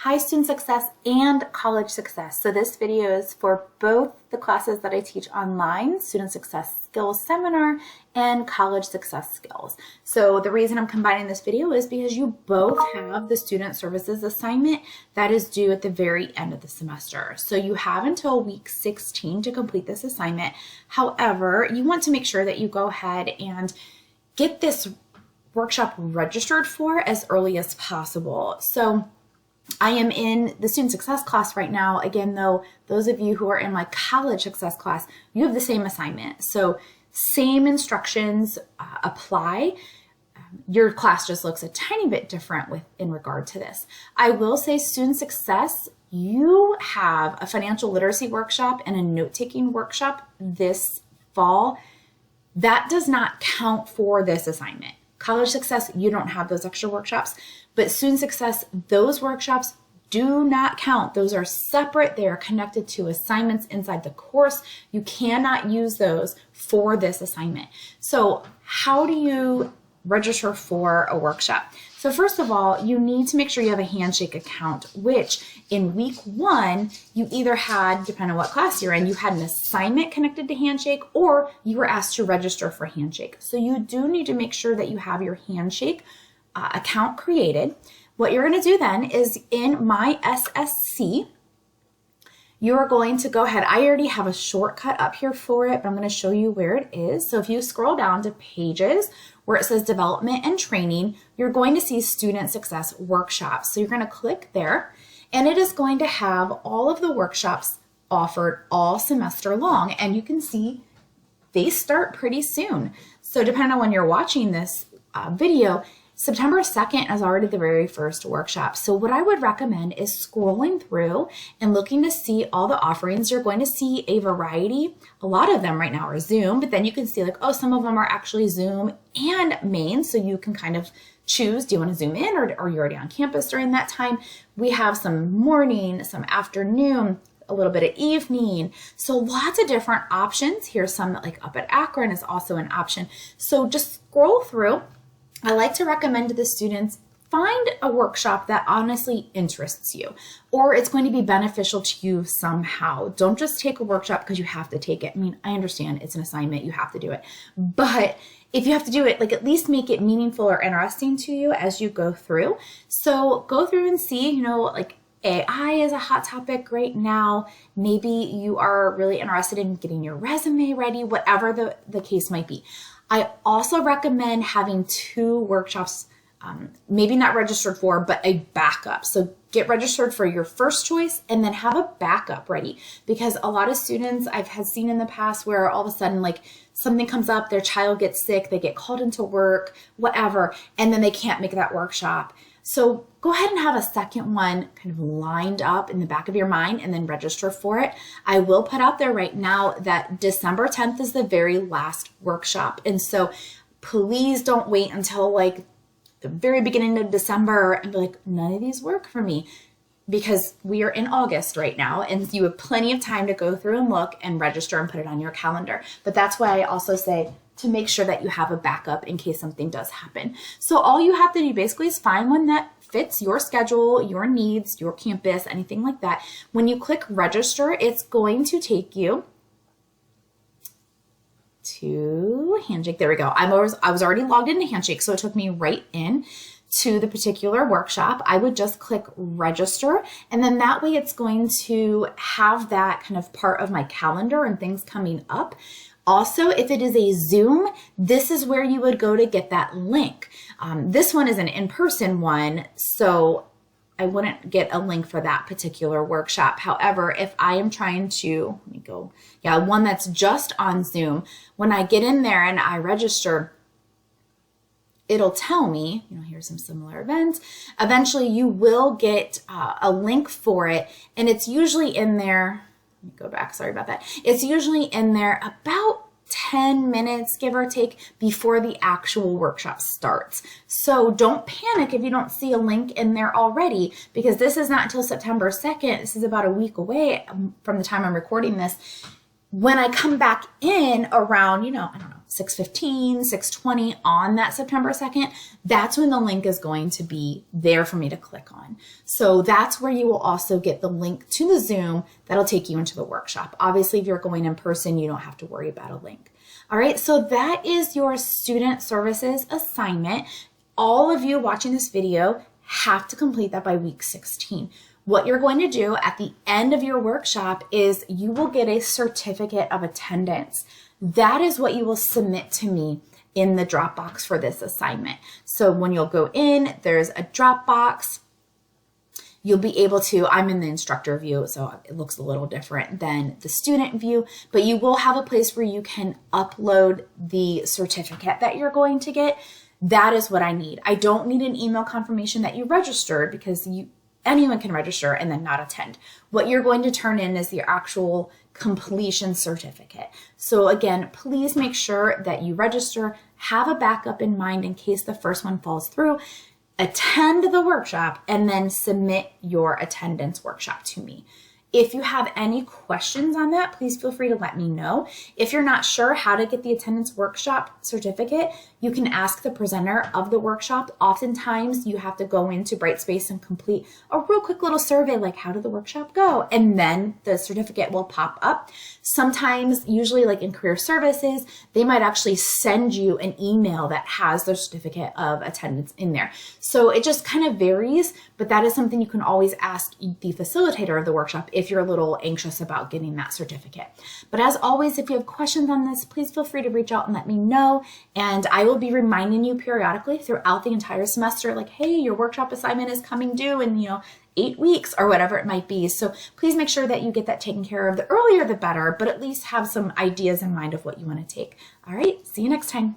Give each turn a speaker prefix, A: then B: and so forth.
A: High Student Success and College Success. So this video is for both the classes that I teach online, Student Success Skills Seminar and College Success Skills. So the reason I'm combining this video is because you both have the Student Services assignment that is due at the very end of the semester. So you have until week 16 to complete this assignment. However, you want to make sure that you go ahead and get this workshop registered for as early as possible. So I am in the Student Success class right now. Again, though, those of you who are in my College Success class, you have the same assignment. So same instructions apply. Your class just looks a tiny bit different in regard to this. I will say Student Success, you have a financial literacy workshop and a note-taking workshop this fall. That does not count for this assignment. College Success, you don't have those extra workshops, but Student Success, those workshops do not count. Those are separate. They are connected to assignments inside the course. You cannot use those for this assignment. So how do you register for a workshop? So first of all, you need to make sure you have a Handshake account, which in week 1, you either had, depending on what class you're in, you had an assignment connected to Handshake or you were asked to register for Handshake. So you do need to make sure that you have your Handshake account created. What you're going to do then is in My SSC, you are going to go ahead. I already have a shortcut up here for it, but I'm going to show you where it is. So if you scroll down to Pages, where it says Development and Training, you're going to see Student Success Workshops. So you're going to click there, and it is going to have all of the workshops offered all semester long. And you can see they start pretty soon. So depending on when you're watching this video, September 2nd is already the very first workshop. So what I would recommend is scrolling through and looking to see all the offerings. You're going to see a variety. A lot of them right now are Zoom, but then you can see like, oh, some of them are actually Zoom and main. So you can kind of choose, do you want to Zoom in or are you already on campus during that time? We have some morning, some afternoon, a little bit of evening. So lots of different options. Here's some like up at Akron is also an option. So just scroll through. I like to recommend to the students, find a workshop that honestly interests you, or it's going to be beneficial to you somehow. Don't just take a workshop because you have to take it. I mean, I understand it's an assignment, you have to do it. But if you have to do it, like at least make it meaningful or interesting to you as you go through. So go through and see, like AI is a hot topic right now. Maybe you are really interested in getting your resume ready, whatever the case might be. I also recommend having 2 workshops, maybe not registered for, but a backup. So get registered for your first choice and then have a backup ready, because a lot of students I've seen in the past where all of a sudden like something comes up, their child gets sick, they get called into work, whatever, and then they can't make that workshop. So go ahead and have a second one kind of lined up in the back of your mind and then register for it. I will put out there right now that December 10th is the very last workshop. And so please don't wait until like the very beginning of December and be like, none of these work for me, because we are in August right now and you have plenty of time to go through and look and register and put it on your calendar. But that's why I also say to make sure that you have a backup in case something does happen. So all you have to do basically is find one that fits your schedule, your needs, your campus, anything like that. When you click register, it's going to take you to Handshake. There we go. I was already logged into Handshake, so it took me right in to the particular workshop. I would just click register, and then that way it's going to have that kind of part of my calendar and things coming up. Also, if it is a Zoom, this is where you would go to get that link. This one is an in-person one, so I wouldn't get a link for that particular workshop. However, if I am trying to, let me go, one that's just on Zoom, when I get in there and I register, it'll tell me, here's some similar events. Eventually, you will get a link for it, and it's usually in there. Let me go back, sorry about that. It's usually in there about 10 minutes, give or take, before the actual workshop starts. So don't panic if you don't see a link in there already, because this is not until September 2nd. This is about a week away from the time I'm recording this. When I come back in around, I don't know, 6:15, 6:20 on that September 2nd, that's when the link is going to be there for me to click on. So that's where you will also get the link to the Zoom that'll take you into the workshop. Obviously, if you're going in person, you don't have to worry about a link. All right, so that is your student services assignment. All of you watching this video have to complete that by week 16. What you're going to do at the end of your workshop is you will get a certificate of attendance. That is what you will submit to me in the Dropbox for this assignment. So when you'll go in, there's a Dropbox. You'll be able to, I'm in the instructor view, so it looks a little different than the student view, but you will have a place where you can upload the certificate that you're going to get. That is what I need. I don't need an email confirmation that you registered, because anyone can register and then not attend. What you're going to turn in is the actual completion certificate. So again, please make sure that you register, have a backup in mind in case the first one falls through, attend the workshop, and then submit your attendance workshop to me. If you have any questions on that, please feel free to let me know. If you're not sure how to get the attendance workshop certificate, you can ask the presenter of the workshop. Oftentimes you have to go into Brightspace and complete a real quick little survey like, how did the workshop go? And then the certificate will pop up. Sometimes, usually like in career services, they might actually send you an email that has the certificate of attendance in there. So it just kind of varies, but that is something you can always ask the facilitator of the workshop if you're a little anxious about getting that certificate. But as always, if you have questions on this, please feel free to reach out and let me know. And I will be reminding you periodically throughout the entire semester, like, hey, your workshop assignment is coming due in, 8 weeks or whatever it might be. So please make sure that you get that taken care of. The earlier, the better, but at least have some ideas in mind of what you want to take. All right, see you next time.